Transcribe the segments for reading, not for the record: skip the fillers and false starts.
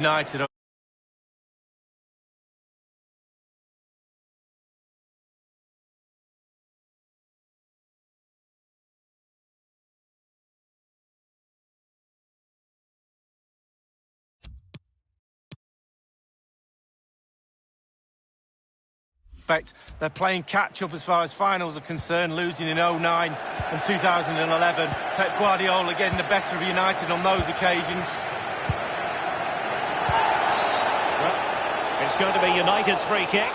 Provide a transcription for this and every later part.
United. They're playing catch-up as far as finals are concerned, losing in 2009 and 2011. Pep Guardiola getting the better of United on those occasions. Well, it's going to be United's free kick.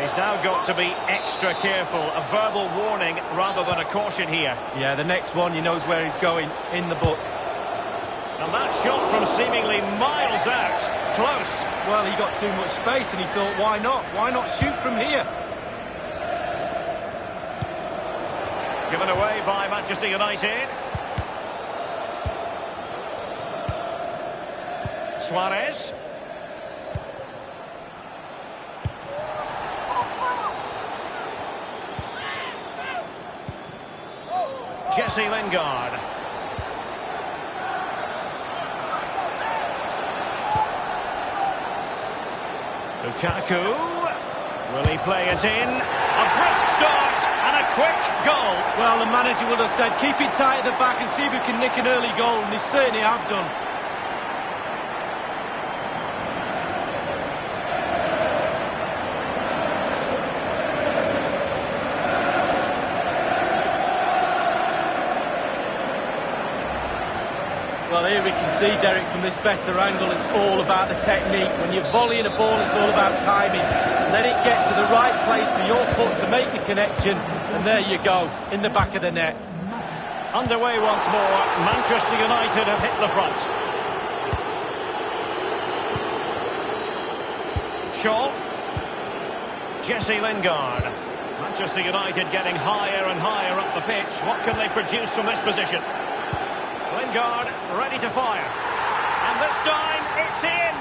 He's now got to be extra careful. A verbal warning rather than a caution here. Yeah, the next one, he knows where he's going in the book. And that shot from seemingly miles out, close. Well, he got too much space and he thought, why not? Why not shoot from here? Given away by Manchester United. Suarez. Jesse Lingard. Lukaku, will he play it in? A brisk start and a quick goal. Well, the manager would have said, keep it tight at the back and see if we can nick an early goal, and they certainly have done. Well, here we can see, Derek, from this better angle, it's all about the technique. When you're volleying a ball, it's all about timing. Let it get to the right place for your foot to make the connection, and there you go, in the back of the net. Underway once more. Manchester United have hit the front. Shaw. Jesse Lingard. Manchester United getting higher and higher up the pitch. What can they produce from this position? Lingard ready to fire. And this time it's in.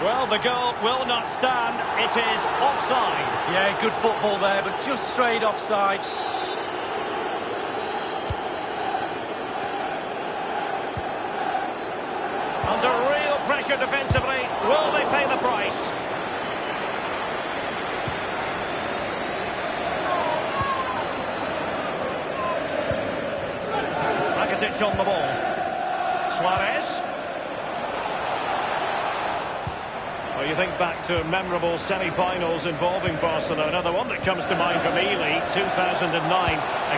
Well, the goal will not stand. It is offside. Yeah, good football there, but just straight offside. Under real pressure defensively. Will they pay the price? On the ball. Suarez. Well, you think back to memorable semi-finals involving Barcelona. The one that comes to mind for me, Lee, 2009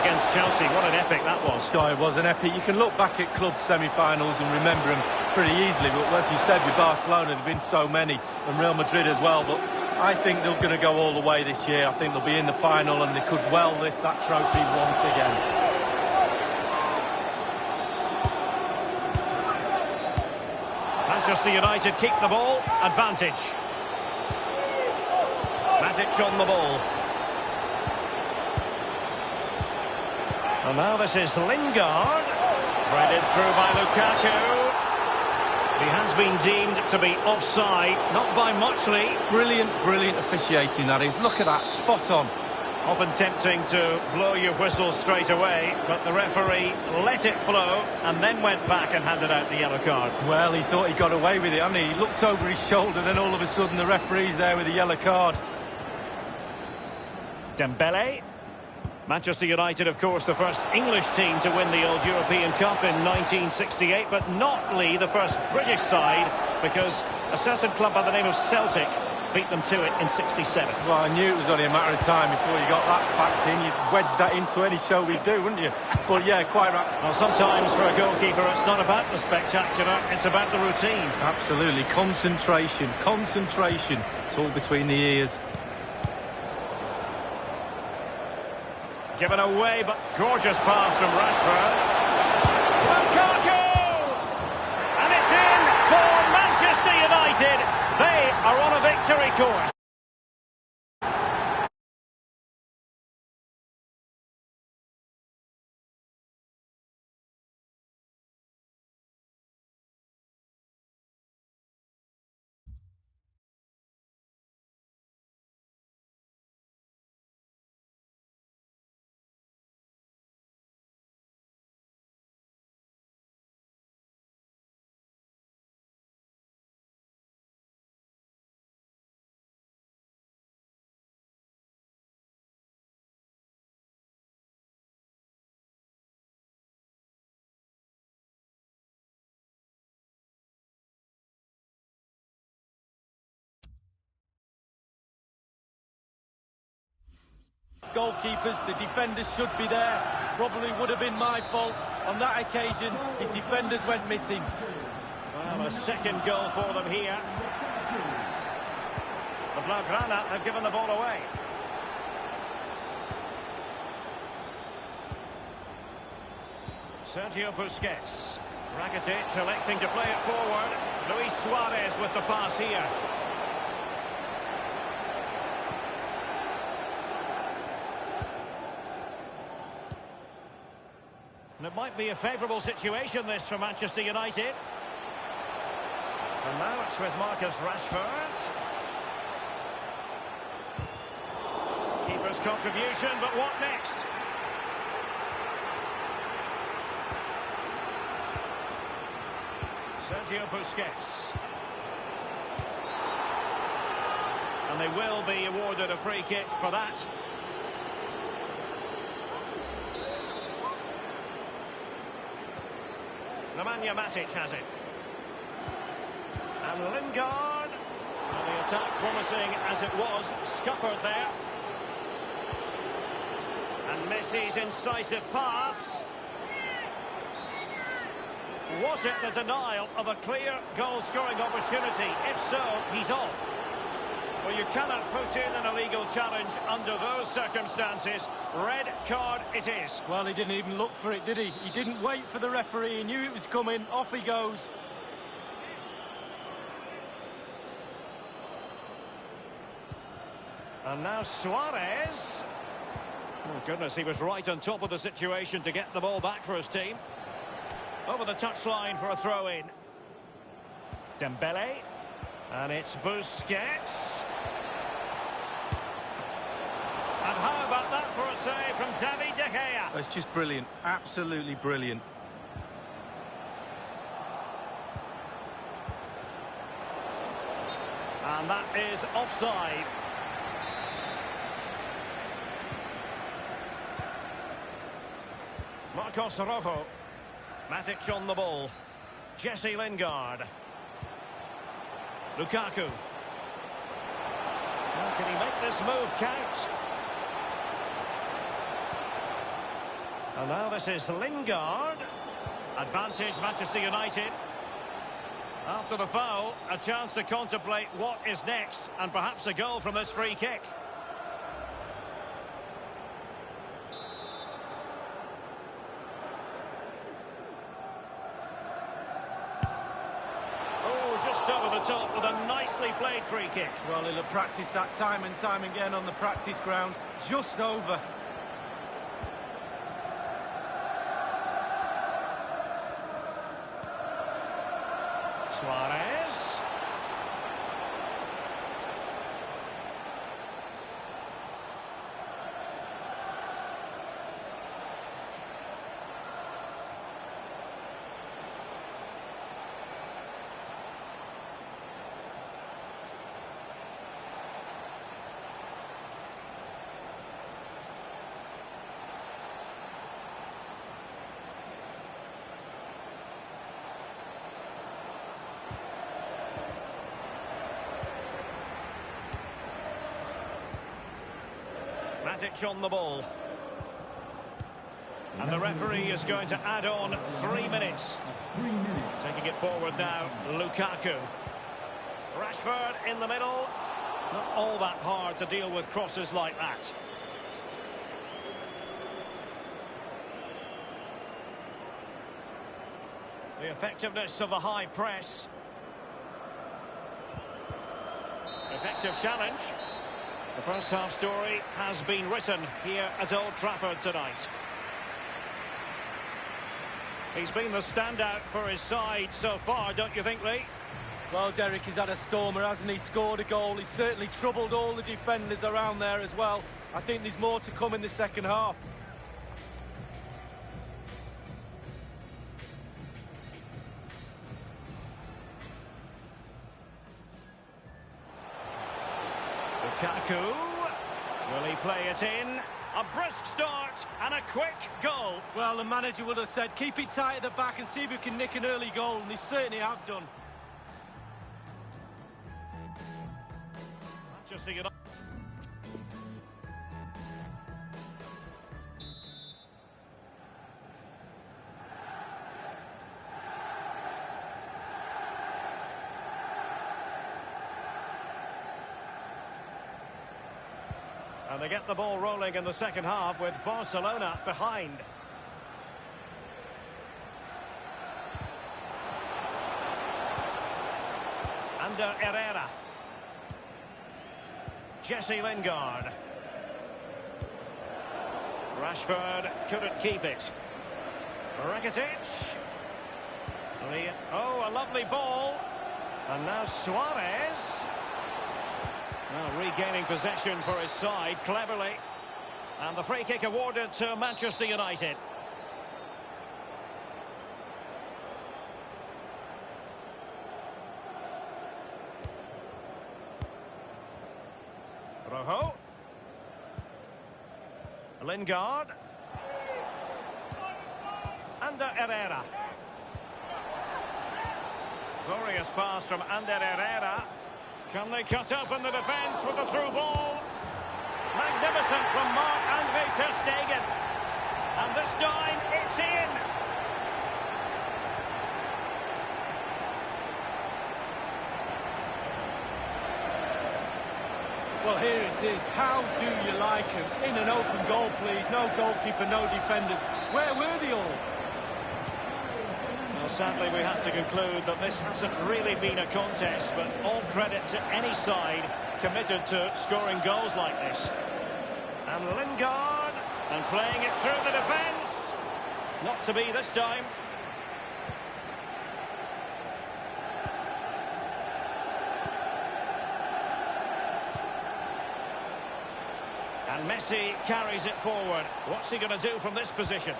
against Chelsea. What an epic that was. Oh, it was an epic. You can look back at club semi-finals and remember them pretty easily. But as you said, with Barcelona, there have been so many, and Real Madrid as well. But I think they're going to go all the way this year. I think they'll be in the final, and they could well lift that trophy once again. Manchester United keep the ball, advantage. Matic on the ball. And now this is Lingard. Threaded through by Lukaku. He has been deemed to be offside, not by much, Lee. Brilliant, brilliant officiating, that is. Look at that, spot on. Often tempting to blow your whistle straight away, but the referee let it flow and then went back and handed out the yellow card. Well, he thought he got away with it, hadn't he? He looked over his shoulder, then all of a sudden the referee's there with a yellow card. Dembele. Manchester United, of course, the first English team to win the old European Cup in 1968, but not, Lee, the first British side, because a certain club by the name of Celtic beat them to it in 67. Well, I knew it was only a matter of time before you got that fact in. You'd wedge that into any show we do, wouldn't you? But yeah, quite right. Well, sometimes for a goalkeeper, it's not about the spectacular, it's about the routine. Absolutely. Concentration. Concentration. It's all between the ears. Given away, but gorgeous pass from Rashford. Lukaku! And it's in for Manchester United. They are on a victory course. goalkeepers. The defenders should be there. Probably would have been my fault. On that occasion, his defenders went missing. Well, a second goal for them here. The Blaugrana have given the ball away. Sergio Busquets. Rakitic electing to play it forward. Luis Suarez with the pass here. And it might be a favourable situation, this, for Manchester United. And now it's with Marcus Rashford. Keeper's contribution, but what next? Sergio Busquets. And they will be awarded a free kick for that. Nemanja Matic has it. And Lingard. And the attack promising as it was, scuppered there. And Messi's incisive pass. Was it the denial of a clear goal-scoring opportunity? If so, he's off. Well, you cannot put in an illegal challenge under those circumstances. Red card it is. Well, he didn't even look for it, did he? He didn't wait for the referee. He knew it was coming. Off he goes. And now Suarez. Oh, goodness, he was right on top of the situation to get the ball back for his team. Over the touchline for a throw-in. Dembele. And it's Busquets. And how about that for a save from David De Gea? That's just brilliant. Absolutely brilliant. And that is offside. Marcos Rojo. Matic on the ball. Jesse Lingard. Lukaku. Now, can he make this move count? And now this is Lingard. Advantage Manchester United. After the foul, a chance to contemplate what is next, and perhaps a goal from this free kick. Just over the top with a nicely played free kick. Well, he'll have practiced that time and time again on the practice ground. Just over. Suarez. Matic on the ball. And the referee is going to add on 3 minutes. 3 minutes. Taking it forward now, Lukaku. Rashford in the middle. Not all that hard to deal with crosses like that. The effectiveness of the high press. Effective challenge. The first half story has been written here at Old Trafford tonight. He's been the standout for his side so far, don't you think, Lee? Well, Derek, he's had a stormer, hasn't he? Scored a goal. He's certainly troubled all the defenders around there as well. I think there's more to come in the second half. Lukaku, will he play it in? A brisk start and a quick goal. Well, the manager would have said, keep it tight at the back and see if you can nick an early goal, and they certainly have done. Manchester United. And they get the ball rolling in the second half with Barcelona behind. Under Herrera. Jesse Lingard. Rashford couldn't keep it. Rakitic. Oh, a lovely ball. And now Suarez. Well, regaining possession for his side cleverly. And the free kick awarded to Manchester United. Rojo. Lingard. Under Herrera. Glorious pass from Ander Herrera. Can they cut open the defence with a through ball? Magnificent from Marc-Andre ter Stegen. And this time, it's in. Well, here it is. How do you like him? In an open goal, please. No goalkeeper, no defenders. Where were they all? Well, sadly, we have to conclude that this hasn't really been a contest, but all credit to any side committed to scoring goals like this. And Lingard, and playing it through the defence. Not to be this time. And Messi carries it forward. What's he going to do from this position?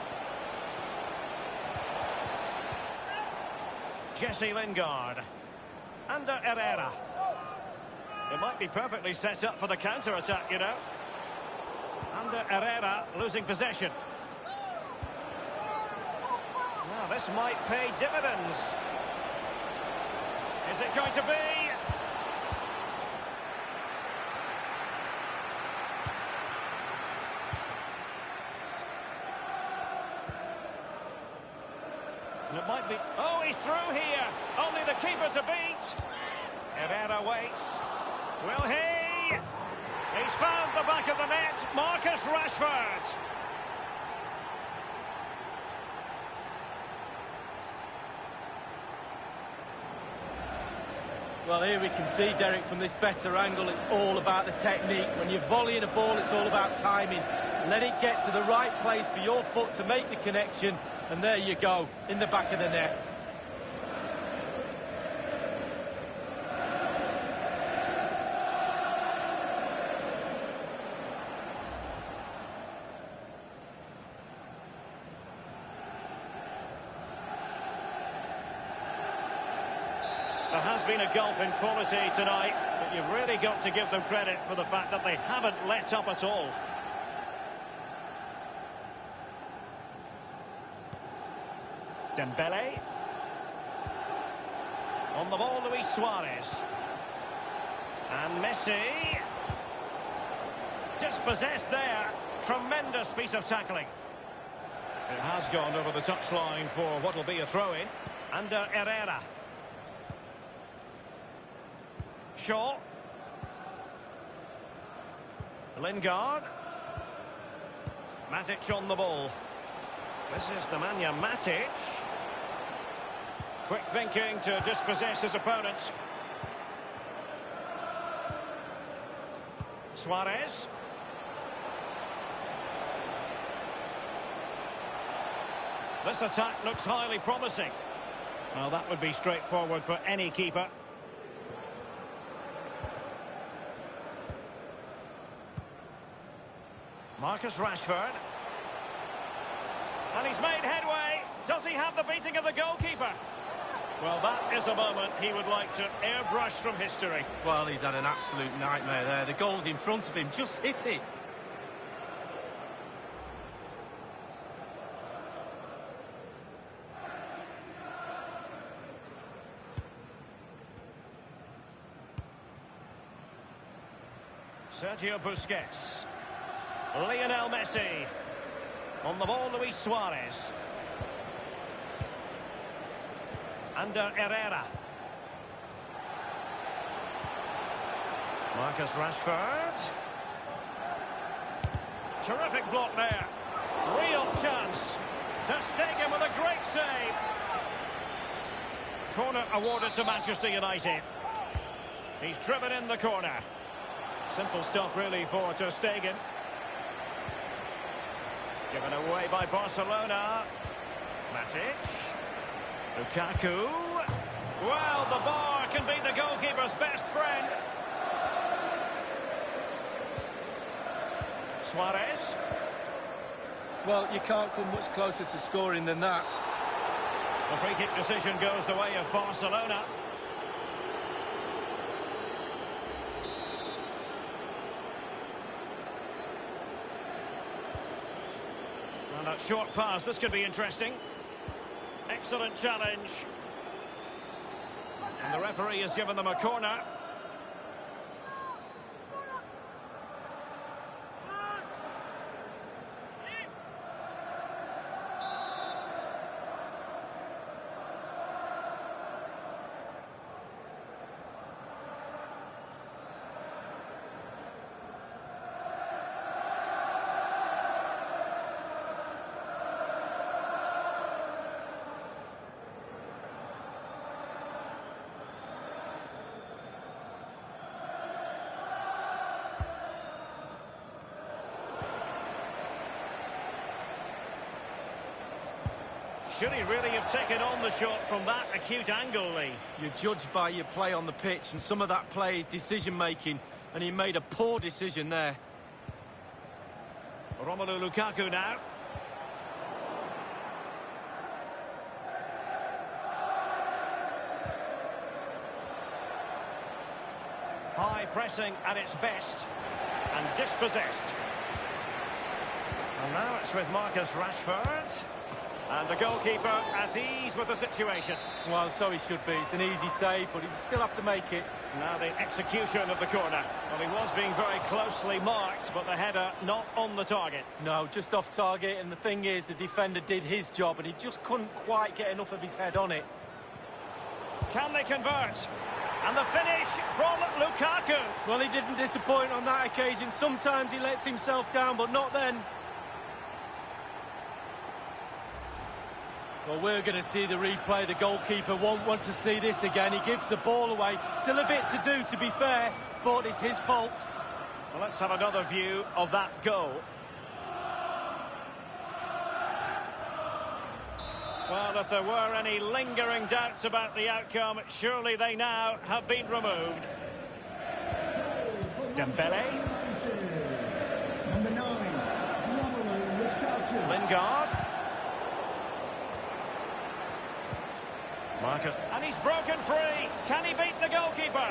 Jesse Lingard. Under Herrera. It might be perfectly set up for the counter-attack, you know. Under Herrera, losing possession. Now, this might pay dividends. Is it going to be? It might be. Oh, he's through here. Only the keeper to beat. Herrera waits. Will he? He's found the back of the net. Marcus Rashford. Well, here we can see, Derek, from this better angle, it's all about the technique. When you're volleying a ball, it's all about timing. Let it get to the right place for your foot to make the connection. And there you go, in the back of the net. There has been a gulf in quality tonight, but you've really got to give them credit for the fact that they haven't let up at all. Dembele. On the ball, Luis Suarez. And Messi. Dispossessed there. Tremendous piece of tackling. It has gone over the touchline for what will be a throw-in. Under Herrera. Shaw. Lingard. Matic on the ball. This is Nemanja Matic. Quick thinking to dispossess his opponent. Suarez. This attack looks highly promising. Well, that would be straightforward for any keeper. Marcus Rashford. And he's made headway. Does he have the beating of the goalkeeper? Well, that is a moment he would like to airbrush from history. Well, he's had an absolute nightmare there. The goal's in front of him. Just hit it. Sergio Busquets. Lionel Messi. On the ball, Luis Suarez. Under Herrera. Marcus Rashford. Terrific block there. Real chance. Ter Stegen with a great save. Corner awarded to Manchester United. He's driven in the corner. Simple stop really for Ter Stegen. Given away by Barcelona. Matic. Lukaku. Well, the bar can be the goalkeeper's best friend. Suarez. Well, you can't come much closer to scoring than that. The free kick decision goes the way of Barcelona. And that short pass, this could be interesting. Excellent challenge. And the referee has given them a corner. Should he really have taken on the shot from that acute angle, Lee? You're judged by your play on the pitch, and some of that play is decision-making, and he made a poor decision there. Romelu Lukaku now. High pressing at its best, and dispossessed. And now it's with Marcus Rashford. And the goalkeeper at ease with the situation. Well, so he should be. It's an easy save, but he'd still have to make it. Now the execution of the corner. Well, he was being very closely marked, but the header not on the target. No, just off target, and the thing is, the defender did his job, and he just couldn't quite get enough of his head on it. Can they convert? And the finish from Lukaku. Well, he didn't disappoint on that occasion. Sometimes he lets himself down, but not then. Well, we're going to see the replay. The goalkeeper won't want to see this again. He gives the ball away. Still a bit to do, to be fair, but it's his fault. Well, let's have another view of that goal. Well, if there were any lingering doubts about the outcome, surely they now have been removed. Dembele. Number 9, Romelu Lukaku. Lingard. Marcus, and he's broken free. Can he beat the goalkeeper?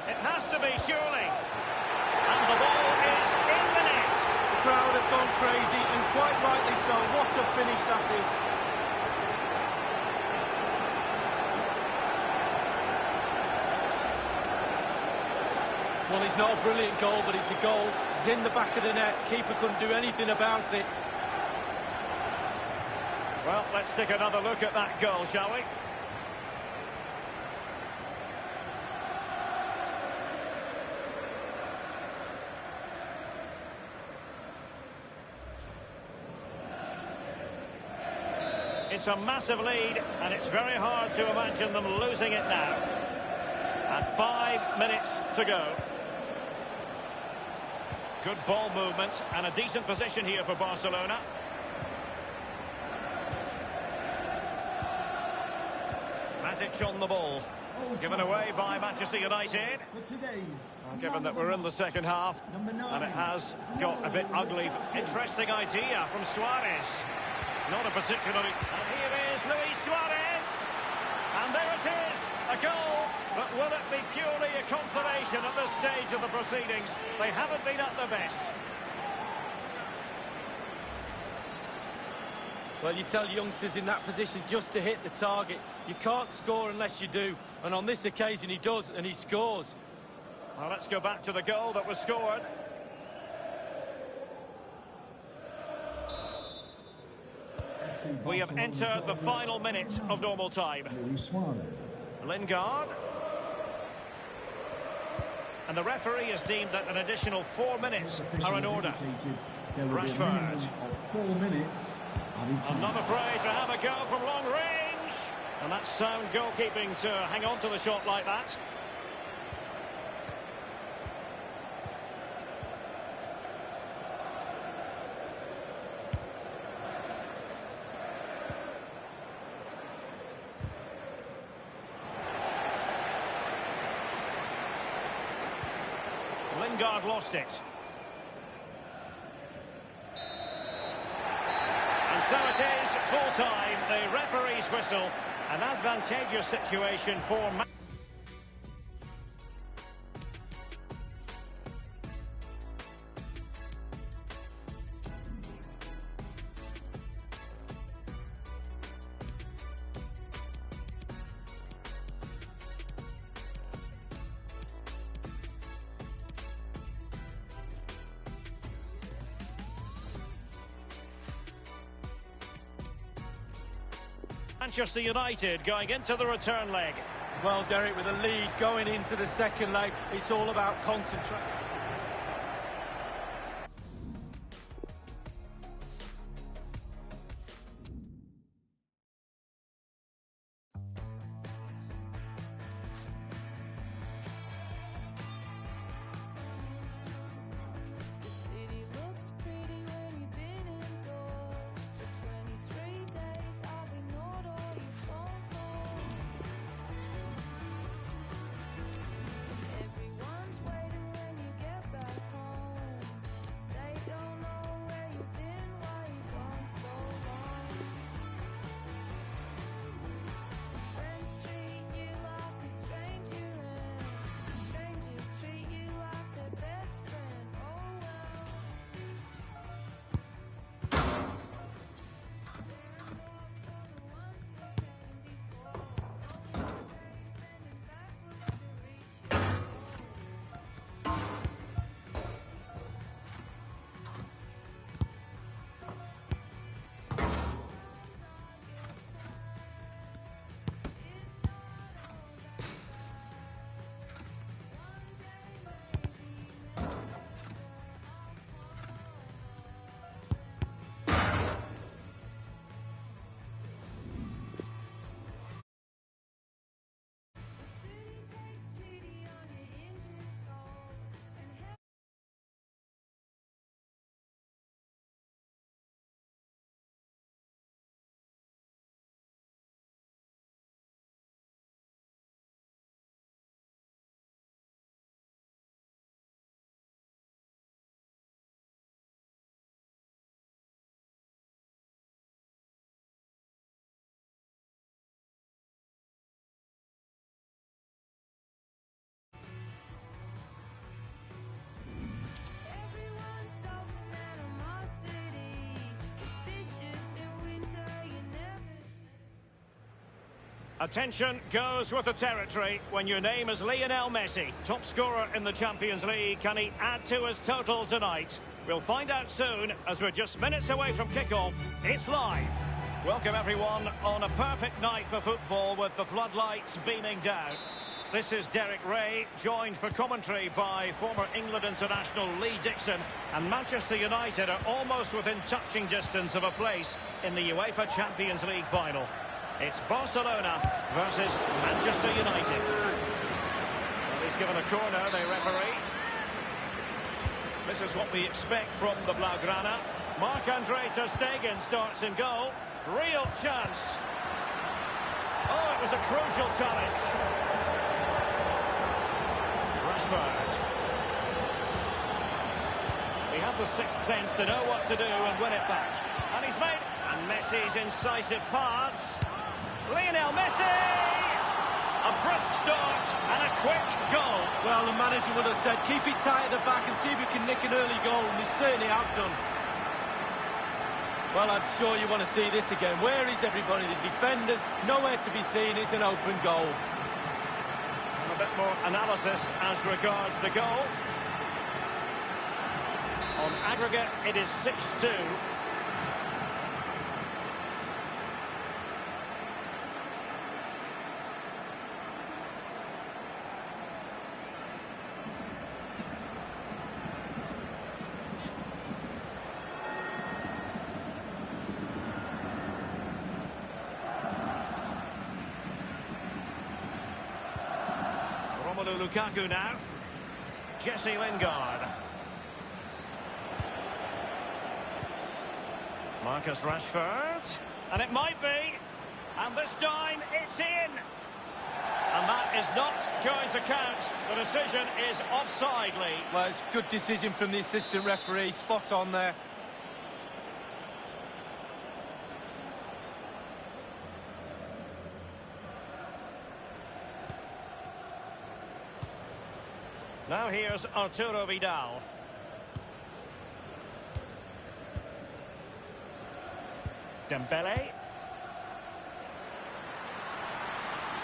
It has to be, surely. And the ball is in the net. The crowd have gone crazy, and quite rightly so. What a finish that is. Well, it's not a brilliant goal, but it's a goal. It's in the back of the net. Keeper couldn't do anything about it. Well, let's take another look at that goal, shall we? It's a massive lead, and it's very hard to imagine them losing it now. And 5 minutes to go. Good ball movement, and a decent position here for Barcelona. Matic on the ball. Given away by Manchester United. Given that we're in the second half, and it has got a bit ugly. Interesting idea from Suarez. Not a particularly... And here is Luis Suarez. And there it is, a goal. But will it be purely a consolation at this stage of the proceedings? They haven't been at their best. Well, you tell youngsters in that position just to hit the target. You can't score unless you do. And on this occasion, he does, and he scores. Well, let's go back to the goal that was scored. We have entered the final minute of normal time. Lingard. And the referee has deemed that an additional 4 minutes are in order. There will be a Rashford. minimum of 4 minutes added I'm time. not afraid to have a go from long range. And that's sound goalkeeping to hang on to the shot like that. Lingard lost it. And so it is, full time, the referee's whistle. An advantageous situation for Manchester United going into the return leg. Well, Derek, with a lead going into the second leg, it's all about concentration. The city looks pretty when you've been indoors for 23 days. I've ignored all your phone calls. And everyone's waiting when you get back home. They don't know where you've been, why you've gone so long. Friends treat you like a stranger, and strangers treat you like their best friend. Oh well. There's love for the ones that came before. Only the days bending backwards to reach your goal. Sometimes I get sad. It's not all that bad. One day, maybe never, I'll come around. The city takes pity on your injured soul and everyone's salting animosity. It's vicious in winter, you never Attention goes with the territory when your name is Lionel Messi, top scorer in the Champions League. Can he add to his total tonight? We'll find out soon as we're just minutes away from kickoff. It's live. Welcome everyone on a perfect night for football with the floodlights beaming down. This is Derek Ray, joined for commentary by former England international Lee Dixon, and Manchester United are almost within touching distance of a place in the UEFA Champions League final. It's Barcelona versus Manchester United. Well, he's given a corner, the referee. This is what we expect from the Blaugrana. Marc-Andre ter Stegen starts in goal. Real chance. Oh, it was a crucial challenge. Rashford. He had the sixth sense to know what to do and win it back. And he's made... And Messi's incisive pass. Lionel Messi! A brisk start and a quick goal. Well, the manager would have said, keep it tight at the back and see if you can nick an early goal, and they certainly have done. Well, I'm sure you want to see this again. Where is everybody? The defenders, nowhere to be seen. It's an open goal. And a bit more analysis as regards the goal. On aggregate, it is 6-2. Romelu Lukaku now. Jesse Lingard. Marcus Rashford. And it might be. And this time, it's in. And that is not going to count. The decision is offside, Lee. Well, it's a good decision from the assistant referee. Spot on there. Now here's Arturo Vidal. Dembele.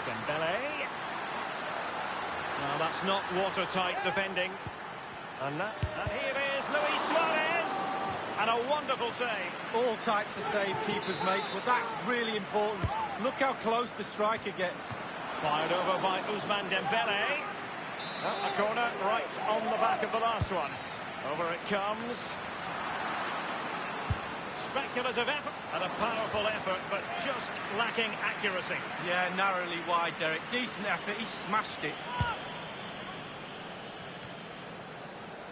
Dembele. Well, that's not watertight defending. And here is Luis Suarez. And a wonderful save. All types of save keepers make, but that's really important. Look how close the striker gets. Fired over by Ousmane Dembele. Oh, a corner right on the back of the last one. Over it comes. Speculative effort and a powerful effort, but just lacking accuracy. Yeah, narrowly wide, Derek. Decent effort. He smashed it.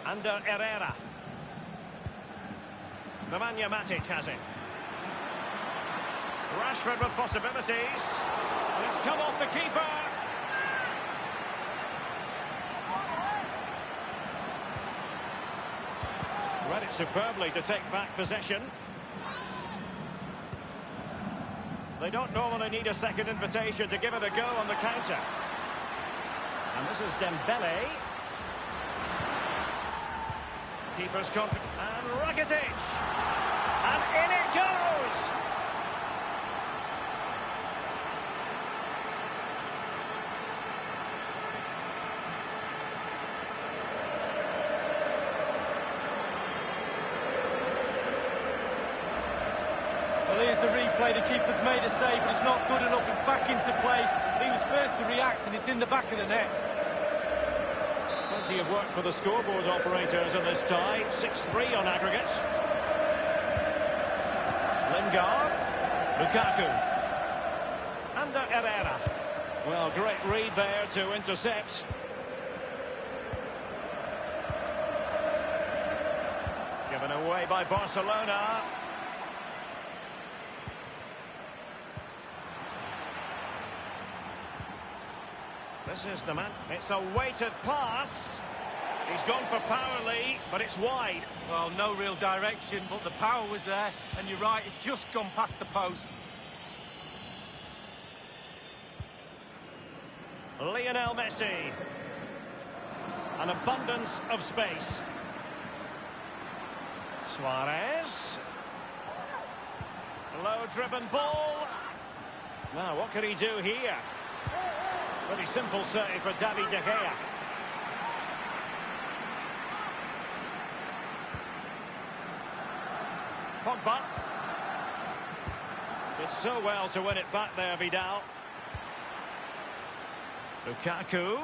Under Herrera. Nemanja Matic has it. Rashford with possibilities. And it's come off the keeper. Read it superbly to take back possession. They don't normally need a second invitation to give it a go on the counter. And this is Dembele. Keeper's confident. And Rakitic. And in it goes! Well, here's a replay. The keeper's made a save, but it's not good enough. It's back into play. He was first to react, and it's in the back of the net. Plenty of work for the scoreboard operators in this tie. 6-3 on aggregate. Lingard. Lukaku. Under Herrera. Well, great read there to intercept. Given away by Barcelona. This is the man. It's a weighted pass. He's gone for power, Lee, but it's wide. Well, no real direction, but the power was there. And you're right, it's just gone past the post. Lionel Messi. An abundance of space. Suarez. Low-driven ball. Now, what can he do here? Pretty simple save for David De Gea. Pogba. Did so well to win it back there, Vidal. Lukaku.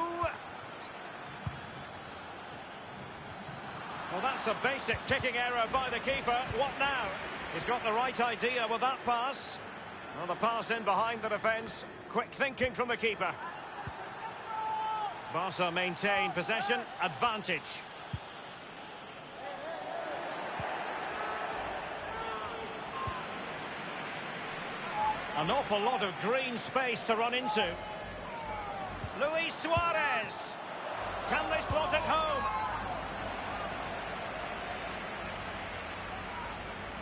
Well, that's a basic kicking error by the keeper. What now? He's got the right idea with that pass. Well, the pass in behind the defence. Quick thinking from the keeper. Barca maintain possession, advantage. An awful lot of green space to run into. Luis Suarez. Can they slot it home?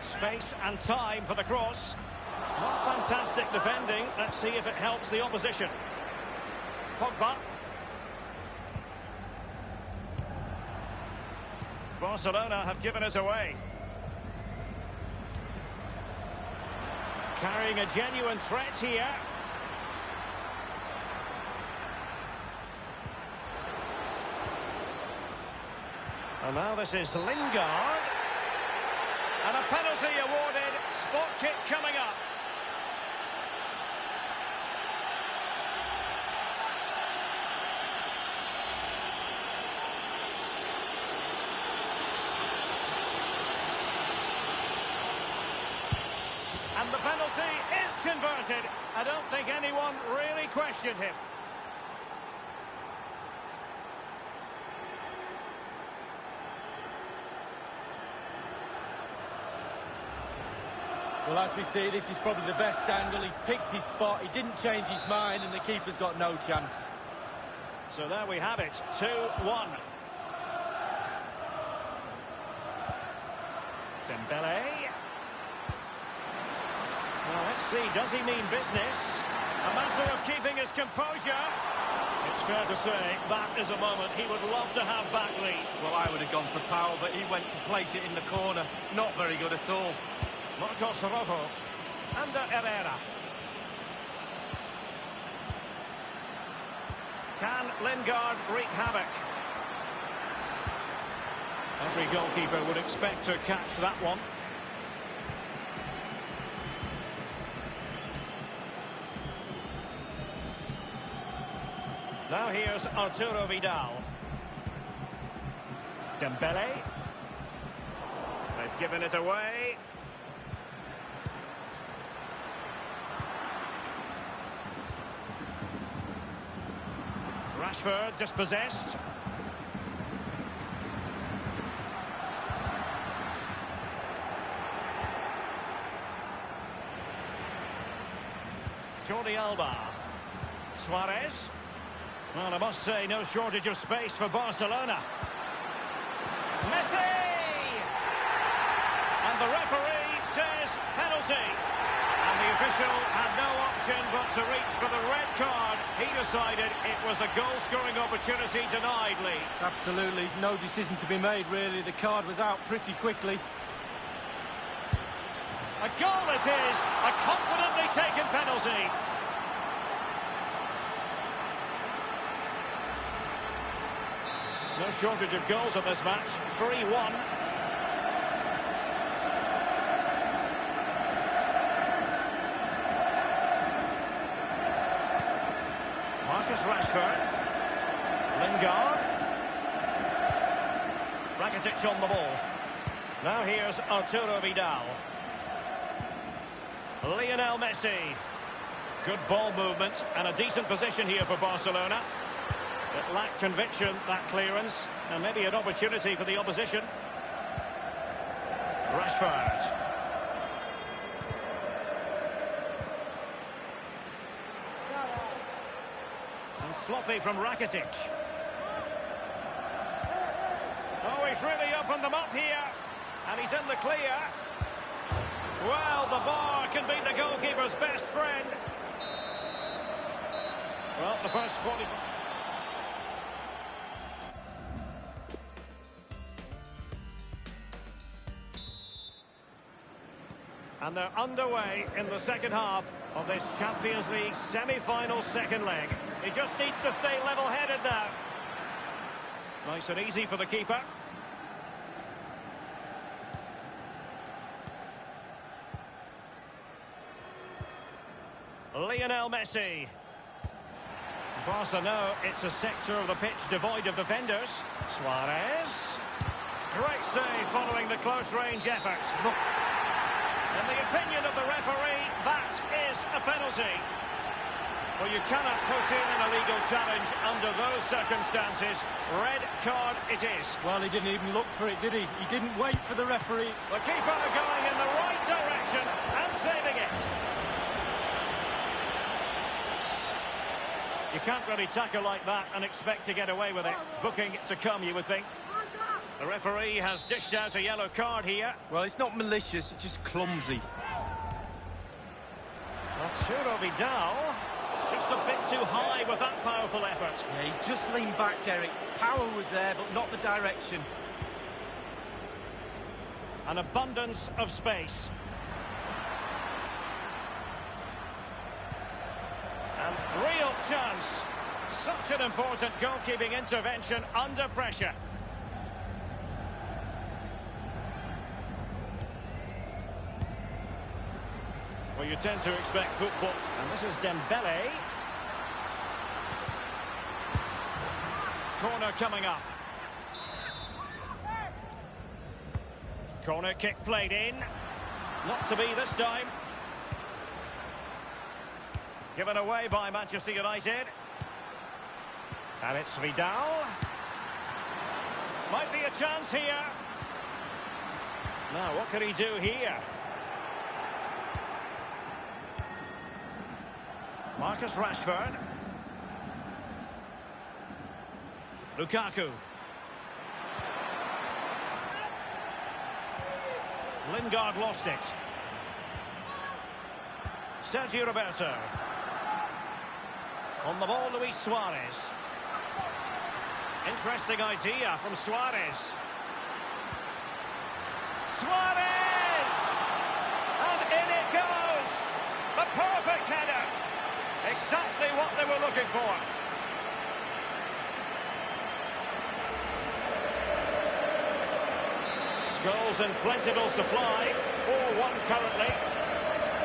Space and time for the cross. Not fantastic defending. Let's see if it helps the opposition. Pogba. Barcelona have given us away. Carrying a genuine threat here. And now this is Lingard. And a penalty awarded. Spot kick coming up. And the penalty is converted. I don't think anyone really questioned him. Well, as we see, this is probably the best angle. He picked his spot, he didn't change his mind, and the keeper's got no chance. So there we have it, 2-1. Dembele. Well, let's see, does he mean business? A matter of keeping his composure. It's fair to say that is a moment he would love to have back, Lee. Well, I would have gone for power, but he went to place it in the corner. Not very good at all. Marcos Rojo. Ander Herrera. Can Lingard wreak havoc? Every goalkeeper would expect to catch that one. Now here's Arturo Vidal. Dembele. They've given it away. Rashford dispossessed. Jordi Alba. Suarez. Well, I must say, no shortage of space for Barcelona. Messi! And the referee says penalty. And the official had no option but to reach for the red card. He decided it was a goal-scoring opportunity denied, Lee. Absolutely, no decision to be made, really. The card was out pretty quickly. A goal it is, a confidently taken penalty. No shortage of goals in this match, 3-1. Marcus Rashford. Lingard. Rakitic on the ball. Now here's Arturo Vidal. Lionel Messi. Good ball movement and a decent position here for Barcelona. It lacked conviction, that clearance, and maybe an opportunity for the opposition. Rashford. And sloppy from Rakitic. Oh, he's really opened them up here. And he's in the clear. Well, the bar can be the goalkeeper's best friend. Well, the first 40... And they're underway in the second half of this Champions League semi-final second leg. He just needs to stay level-headed now. Nice and easy for the keeper. Lionel Messi. Barca know it's a sector of the pitch devoid of defenders. Suarez. Great save following the close-range effort. In the opinion of the referee, that is a penalty. Well, you cannot put in an illegal challenge under those circumstances. Red card it is. Well, he didn't even look for it, did he? He didn't wait for the referee. The keeper going in the right direction and saving it. You can't really tackle like that and expect to get away with it. Booking to come, you would think. The referee has dished out a yellow card here. Well, it's not malicious, it's just clumsy. Arturo Vidal, just a bit too high with that powerful effort. Yeah, he's just leaned back, Derek. Power was there, but not the direction. An abundance of space. And real chance. Such an important goalkeeping intervention under pressure. Well, you tend to expect football. And this is Dembele. Corner coming up. Corner kick played in. Not to be this time. Given away by Manchester United. And it's Vidal. Might be a chance here. Now, what can he do here? Marcus Rashford. Lukaku. Lingard lost it. Sergio Roberto. On the ball, Luis Suarez. Interesting idea from Suarez. Suarez! And in it goes! The perfect header! Exactly what they were looking for. Goals in plentiful supply. 4-1 currently.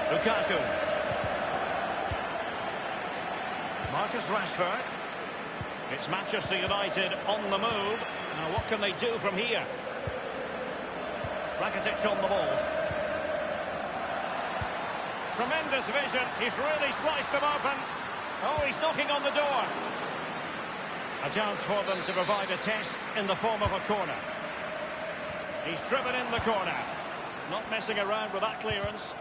Lukaku. Marcus Rashford. It's Manchester United on the move. Now what can they do from here? Rakitic on the ball. Tremendous vision. He's really sliced them open. Oh, he's knocking on the door. A chance for them to provide a test in the form of a corner. He's driven in the corner. Not messing around with that clearance.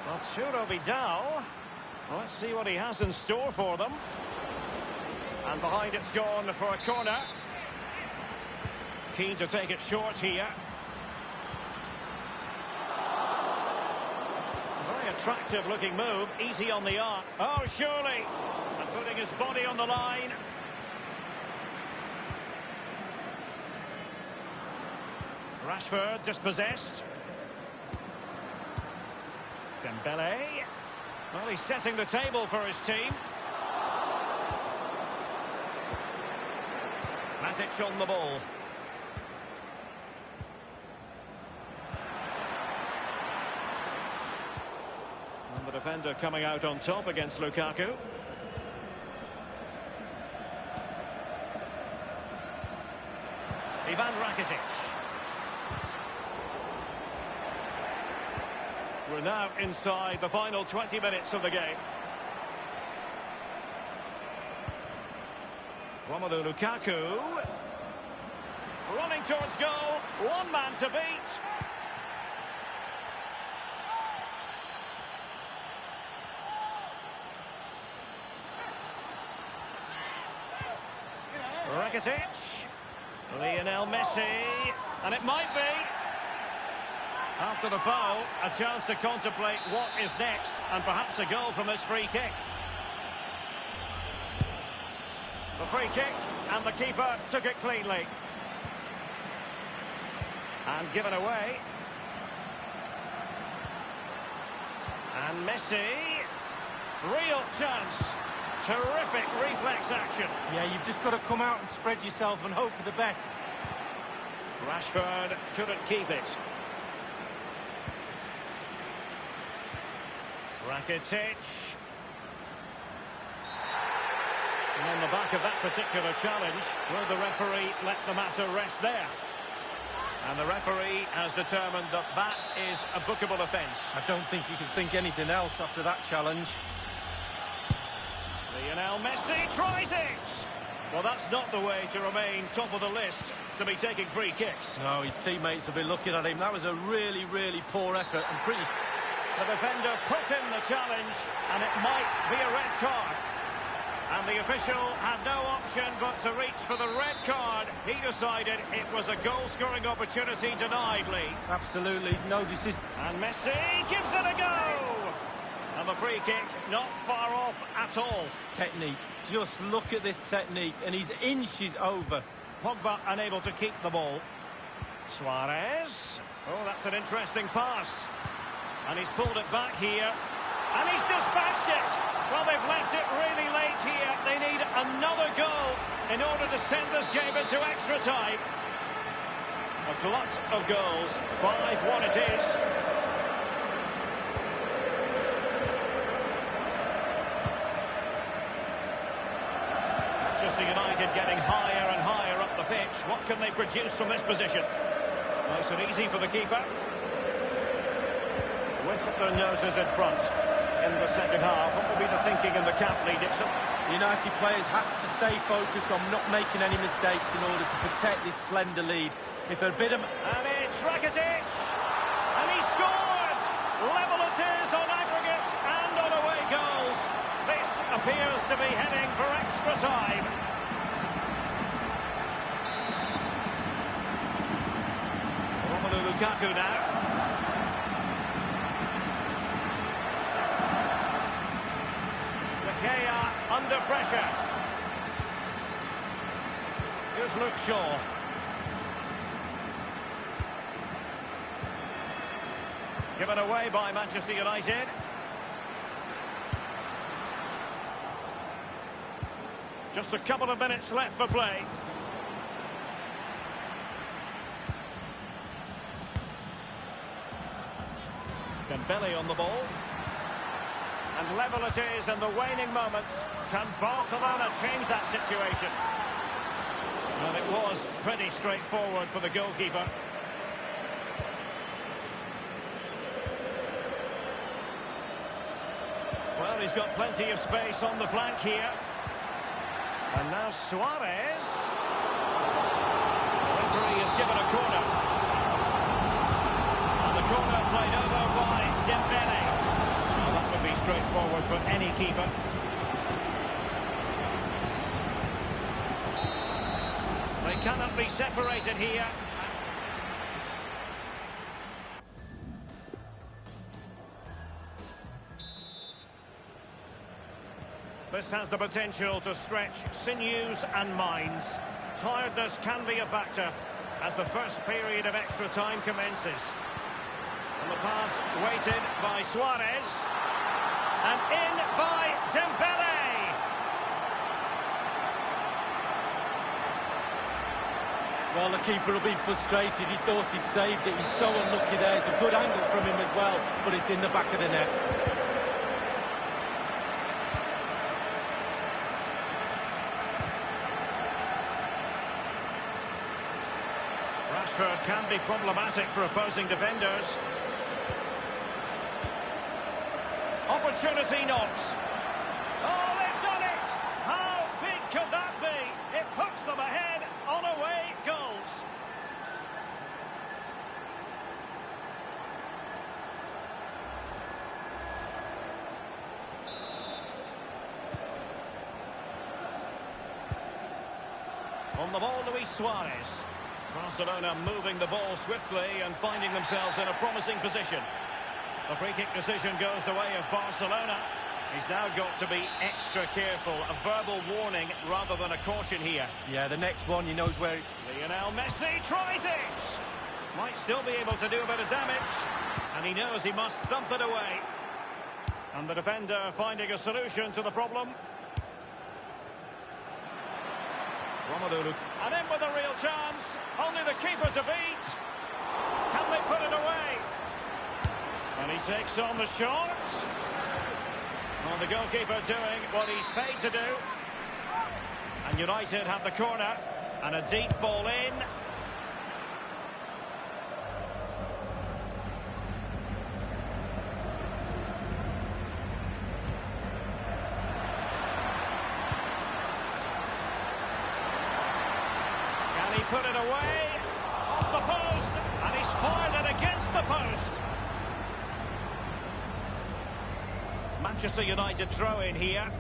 Arturo Vidal. Let's see what he has in store for them. And behind it's gone for a corner. Keen to take it short here. Very attractive looking move. Easy on the arm. Oh, surely. And putting his body on the line. Rashford dispossessed. Dembele. Well, he's setting the table for his team. Matic on the ball. And the defender coming out on top against Lukaku. Ivan Rakitic. We're now inside the final 20 minutes of the game. Romelu Lukaku. Running towards goal. One man to beat. Rakitic. Lionel Messi. And it might be. After the foul, a chance to contemplate what is next, and perhaps a goal from this free kick. The free kick, and the keeper took it cleanly. And given away. And Messi. Real chance. Terrific reflex action. Yeah, you've just got to come out and spread yourself and hope for the best. Rashford couldn't keep it. Rakitic. And on the back of that particular challenge, will the referee let the matter rest there? And the referee has determined that that is a bookable offence. I don't think you can think anything else after that challenge. Lionel Messi tries it! Well, that's not the way to remain top of the list, to be taking free kicks. No, his teammates will be looking at him. That was a really, really poor effort. And pretty... The defender put in the challenge, and it might be a red card. And the official had no option but to reach for the red card. He decided it was a goal-scoring opportunity denied, Lee. Absolutely, no decision. And Messi gives it a go! And the free kick not far off at all. Technique. Just look at this technique, and he's inches over. Pogba unable to keep the ball. Suarez. Oh, that's an interesting pass. And he's pulled it back here. And he's dispatched it. Well, they've left it really late here. They need another goal in order to send this game into extra time. A glut of goals. 5-1 it is. Manchester United getting higher and higher up the pitch. What can they produce from this position? Nice and easy for the keeper. With their noses in front in the second half. What will be the thinking in the camp, Lee Dixon? United players have to stay focused on not making any mistakes in order to protect this slender lead. If they're a bit of... And it's Rakitic! And he scored! Level it is on aggregate and on away goal. appears to be heading for extra time. Romelu Lukaku now. De Gea under pressure. Here's Luke Shaw. Given away by Manchester United. Just a couple of minutes left for play. Dembele on the ball. And level it is in the waning moments. Can Barcelona change that situation? Well, it was pretty straightforward for the goalkeeper. Well, he's got plenty of space on the flank here. And now Suarez. The referee has given a corner. And the corner played over by Dembele. Well, that would be straightforward for any keeper. They cannot be separated here. This has the potential to stretch sinews and minds. Tiredness can be a factor as the first period of extra time commences. And the pass weighted by Suarez. And in by Dembele. Well, the keeper will be frustrated. He thought he'd saved it. He's so unlucky there. It's a good angle from him as well, but it's in the back of the net. Rashford can be problematic for opposing defenders. Opportunity knocks. Oh, they've done it! How big could that be? It puts them ahead on away goals. On the ball, Luis Suarez. Barcelona moving the ball swiftly and finding themselves in a promising position. The free kick decision goes the way of Barcelona. He's now got to be extra careful. A verbal warning rather than a caution here. Yeah, the next one, he knows where... Lionel Messi tries it! Might still be able to do a bit of damage. And he knows he must thump it away. And the defender finding a solution to the problem. Romelu. And in with a real chance. Only the keeper to beat. Can they put it away? And he takes on the shot. Well, the goalkeeper doing what he's paid to do. And United have the corner. And a deep ball in. Can he put it away? Off the post. And he's fired it against the post. Manchester United throw in here.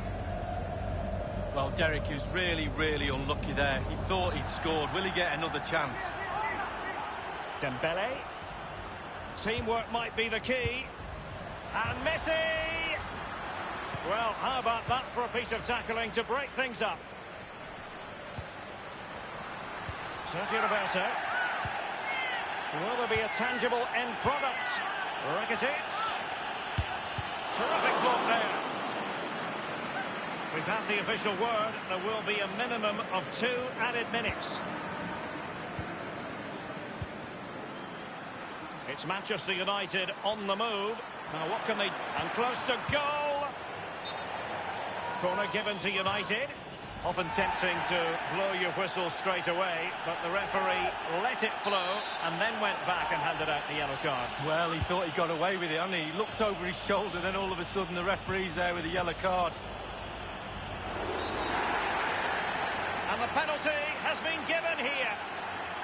Well, Derek, he was really, really unlucky there. He thought he'd scored. Will he get another chance? Dembele. Teamwork might be the key. And Messi! Well, how about that for a piece of tackling to break things up? Sergio Roberto. Will there be a tangible end product? Rakitic. Terrific block there. We've had the official word. There will be a minimum of 2 added minutes. It's Manchester United on the move. Now what can they... And close to goal. Corner given to United. Often tempting to blow your whistle straight away, but the referee let it flow and then went back and handed out the yellow card. Well, he thought he got away with it, hadn't he? He looked over his shoulder, then all of a sudden the referee's there with a yellow card. And the penalty has been given here.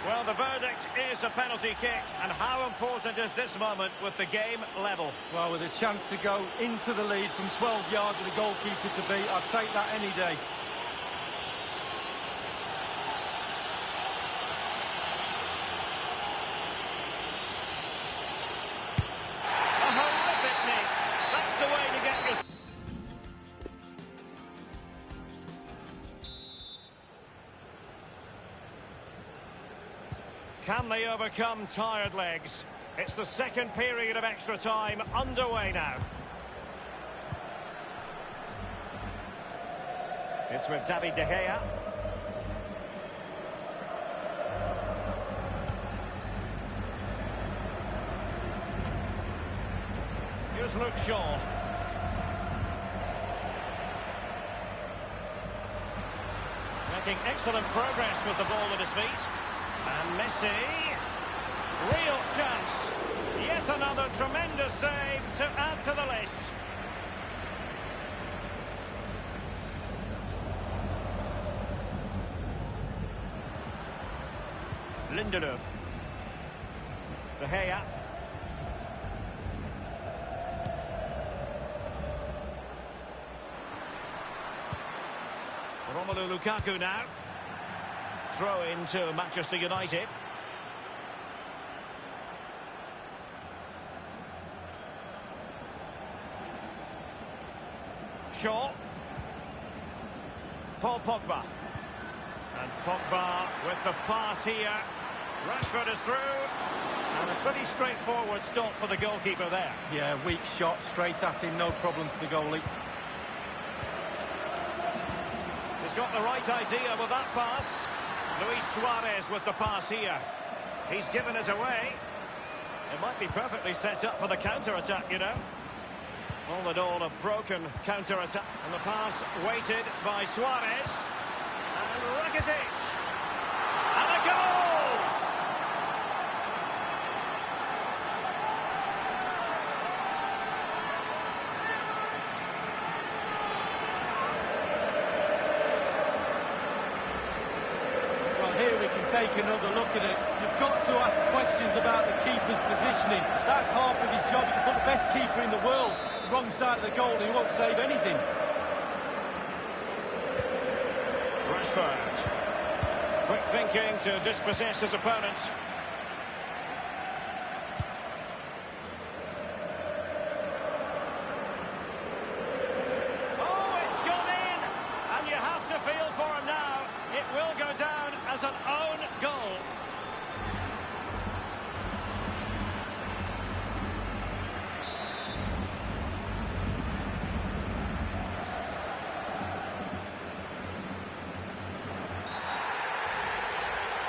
Well, the verdict is a penalty kick, and how important is this moment with the game level? Well, with a chance to go into the lead from 12 yards with the goalkeeper to beat, I'd take that any day. A horrific miss. That's the way to get your... Can they overcome tired legs? It's the second period of extra time underway now. It's with David De Gea. Here's Luke Shaw. Making excellent progress with the ball at his feet. And Messi, real chance. Yet another tremendous save to add to the list. Lindelöf. De Gea. Romelu Lukaku now. Throw into Manchester United. Shaw. Paul Pogba. And Pogba with the pass here. Rashford is through. And a pretty straightforward stop for the goalkeeper there. Yeah, weak shot, straight at him, no problem for the goalie. He's got the right idea with that pass. Luis Suarez with the pass here. He's given it away. It might be perfectly set up for the counter-attack, you know. All in all, a broken counter-attack. And the pass weighted by Suarez. And Rakitic. And a goal! Well, here we can take another look at it. You've got to ask questions about the keeper's positioning. That's half of his job. You can put the best keeper in the world wrong side of the goal and he won't save anything. Rashford. Quick thinking to dispossess his opponent. Oh, it's gone in! And you have to feel for him now. It will go down as an own goal.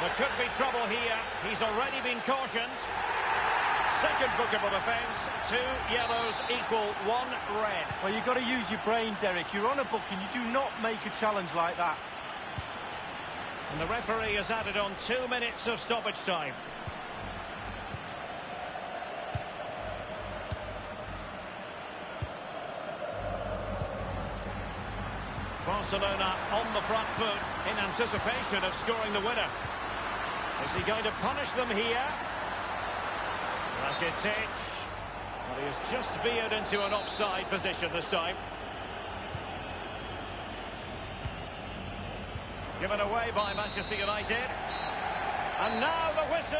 There could be trouble here. He's already been cautioned. Second bookable offence. 2 yellows equal 1 red. Well, you've got to use your brain, Derek. You're on a booking. You do not make a challenge like that. And the referee has added on 2 minutes of stoppage time. Barcelona on the front foot in anticipation of scoring the winner. Is he going to punish them here? Rakitic. Well, he has just veered into an offside position this time. Given away by Manchester United. And now the whistle.